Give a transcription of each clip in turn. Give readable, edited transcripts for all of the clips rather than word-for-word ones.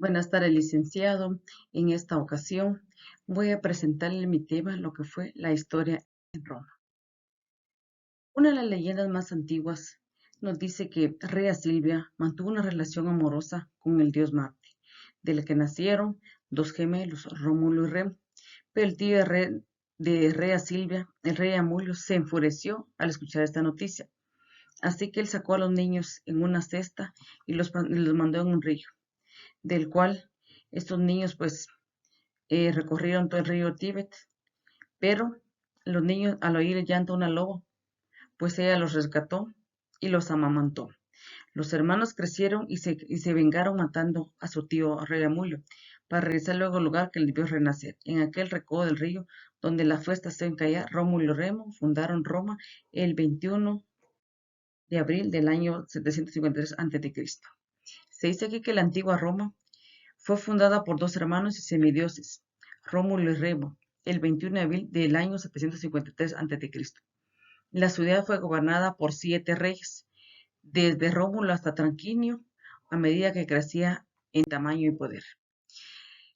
Buenas tardes, licenciado. En esta ocasión voy a presentarle mi tema, lo que fue la historia en Roma. Una de las leyendas más antiguas nos dice que Rea Silvia mantuvo una relación amorosa con el dios Marte, del que nacieron dos gemelos, Rómulo y Remo. Pero el tío de Rea Silvia, el rey Amulio, se enfureció al escuchar esta noticia. Así que él sacó a los niños en una cesta y los mandó en un río, del cual estos niños pues recorrieron todo el río Tíbet, pero los niños al oír el llanto de una loba, pues ella los rescató y los amamantó. Los hermanos crecieron y se vengaron matando a su tío rey Amulio, para regresar luego al lugar que le vio renacer. En aquel recodo del río, donde la fue estación caía, Rómulo y Remo fundaron Roma el 21 de abril del año 753 a.C. Se dice aquí que la antigua Roma fue fundada por dos hermanos y semidioses, Rómulo y Remo, el 21 de abril del año 753 a.C. La ciudad fue gobernada por 7 reyes, desde Rómulo hasta Tranquinio, a medida que crecía en tamaño y poder.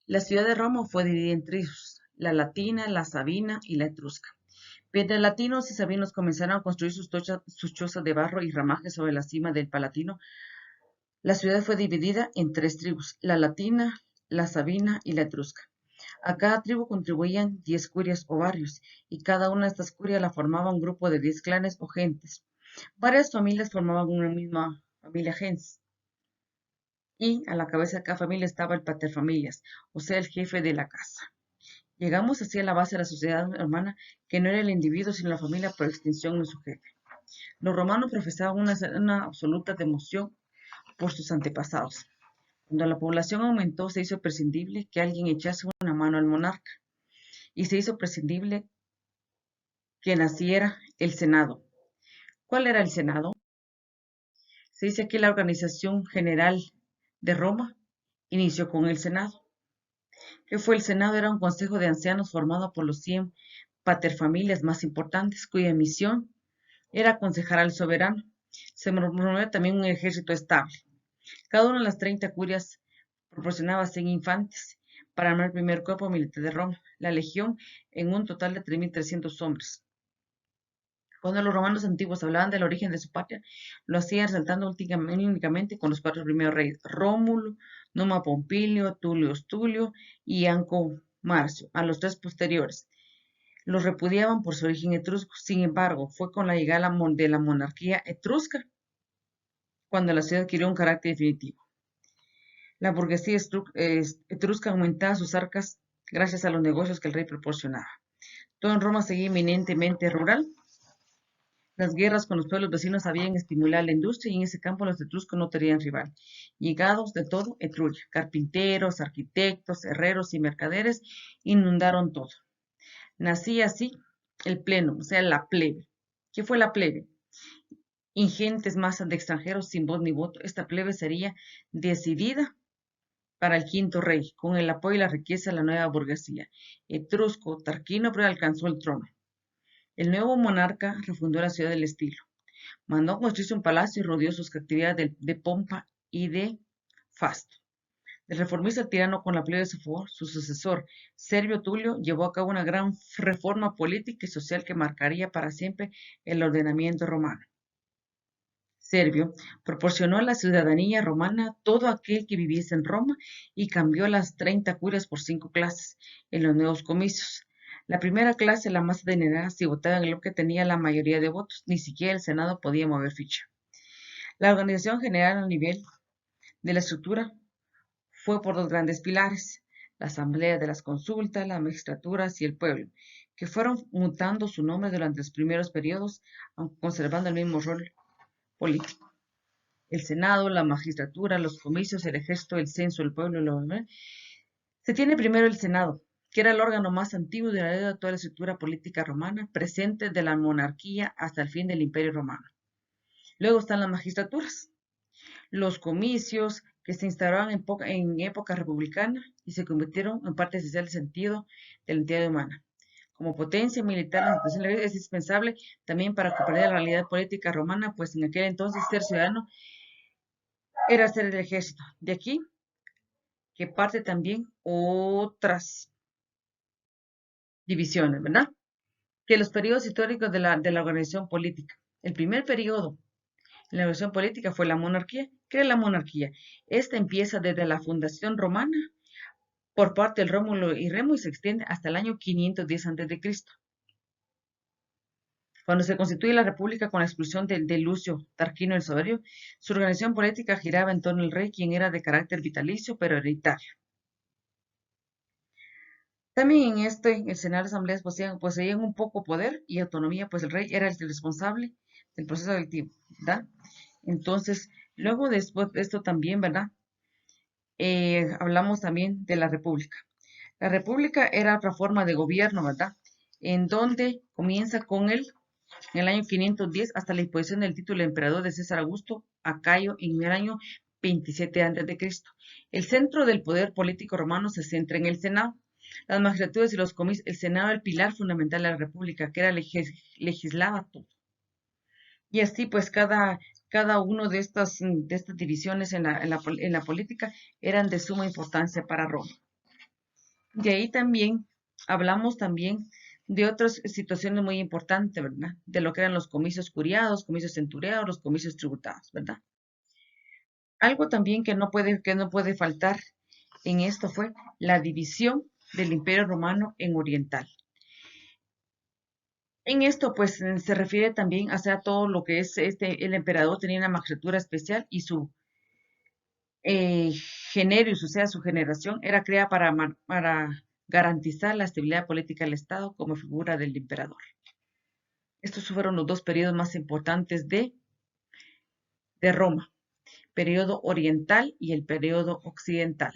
La ciudad de Roma fue dividida en tribus, la latina, la sabina y la etrusca. Mientras latinos y sabinos comenzaron a construir sus chozas de barro y ramajes sobre la cima del Palatino, la ciudad fue dividida en 3 tribus, la latina, la sabina y la etrusca. A cada tribu contribuían 10 curias o barrios, y cada una de estas curias la formaba un grupo de 10 clanes o gentes. Varias familias formaban una misma familia gens, y a la cabeza de cada familia estaba el paterfamilias, o sea, el jefe de la casa. Llegamos así a la base de la sociedad romana, que no era el individuo, sino la familia por extensión de su jefe. Los romanos profesaban una absoluta devoción por sus antepasados. Cuando la población aumentó, se hizo prescindible que alguien echase una mano al monarca, y se hizo prescindible que naciera el Senado. ¿Cuál era el Senado? Se dice que la organización general de Roma inició con el Senado. ¿Qué fue el Senado? Era un consejo de ancianos formado por los 100 paterfamilias más importantes, cuya misión era aconsejar al soberano. Se promovía también un ejército estable. Cada una de las 30 curias proporcionaba 100 infantes para armar el primer cuerpo militar de Roma, la legión, en un total de 3.300 hombres. Cuando los romanos antiguos hablaban del origen de su patria, lo hacían resaltando únicamente con los 4 primeros reyes: Rómulo, Numa Pompilio, Tulio y Anco Marcio. A los 3 posteriores los repudiaban por su origen etrusco. Sin embargo, fue con la llegada de la monarquía etrusca cuando la ciudad adquirió un carácter definitivo. La burguesía etrusca aumentaba sus arcas gracias a los negocios que el rey proporcionaba. Todo en Roma seguía eminentemente rural. Las guerras con los pueblos vecinos habían estimulado la industria, y en ese campo los etruscos no tenían rival. Llegados de todo Etruria, carpinteros, arquitectos, herreros y mercaderes inundaron todo. Nacía así el pleno, o sea, la plebe. ¿Qué fue la plebe? Ingentes masas de extranjeros sin voz ni voto. Esta plebe sería decidida para el quinto rey, con el apoyo y la riqueza de la nueva burguesía. Etrusco, Tarquino, pero alcanzó el trono. El nuevo monarca refundó la ciudad del estilo. Mandó construirse un palacio y rodeó sus actividades de pompa y de fasto. El reformista tirano con la plebe de su sucesor, Servio Tulio, llevó a cabo una gran reforma política y social que marcaría para siempre el ordenamiento romano. Servio proporcionó a la ciudadanía romana todo aquel que viviese en Roma, y cambió las 30 curias por 5 clases en los nuevos comicios. La primera clase, la más adinerada, si votaba en el que tenía la mayoría de votos, ni siquiera el Senado podía mover ficha. La organización general a nivel de la estructura fue por 2 grandes pilares: la asamblea de las consultas, las magistraturas y el pueblo, que fueron mutando su nombre durante los primeros periodos, aunque conservando el mismo rol político. El Senado, la magistratura, los comicios, el ejército, el censo, el pueblo, se tiene primero el Senado, que era el órgano más antiguo de toda la estructura política romana, presente de la monarquía hasta el fin del Imperio Romano. Luego están las magistraturas, los comicios, que se instauraron en época republicana y se convirtieron en parte esencial del sentido de la entidad humana. Como potencia militar, la institución es indispensable también para comprender la realidad política romana, pues en aquel entonces ser ciudadano era ser el ejército. De aquí que parte también otras divisiones, ¿verdad? Que los periodos históricos de la organización política. El primer periodo en la organización política fue la monarquía. ¿Qué es la monarquía? Esta empieza desde la fundación romana por parte del Rómulo y Remo y se extiende hasta el año 510 a.C. Cuando se constituye la república con la expulsión de Lucio Tarquino el Soberbio, su organización política giraba en torno al rey, quien era de carácter vitalicio pero hereditario. También en el Senado de Asambleas poseían un poco poder y autonomía, pues el rey era el responsable del proceso electivo, ¿verdad? Entonces, luego después de esto también, ¿verdad? Hablamos también de la república. La república era otra forma de gobierno, ¿verdad? En donde comienza en el año 510 hasta la imposición del título de emperador de César Augusto a Cayo en el año 27 a.C. El centro del poder político romano se centra en el Senado. Las magistraturas y los comicios, el Senado era el pilar fundamental de la República, que era legislaba todo. Y así pues cada uno de estas divisiones en la política eran de suma importancia para Roma. De ahí también hablamos también de otras situaciones muy importantes, ¿verdad? De lo que eran los comicios curiados, comicios centuriados, los comicios tributados, ¿verdad? Algo también que no puede faltar en esto fue la división del Imperio Romano en oriental. En esto, pues, se refiere también a todo lo que es el emperador tenía una magistratura especial y su eh, generis, o sea, su generación, era creada para garantizar la estabilidad política del Estado como figura del emperador. Estos fueron los dos periodos más importantes de Roma, periodo oriental y el periodo occidental.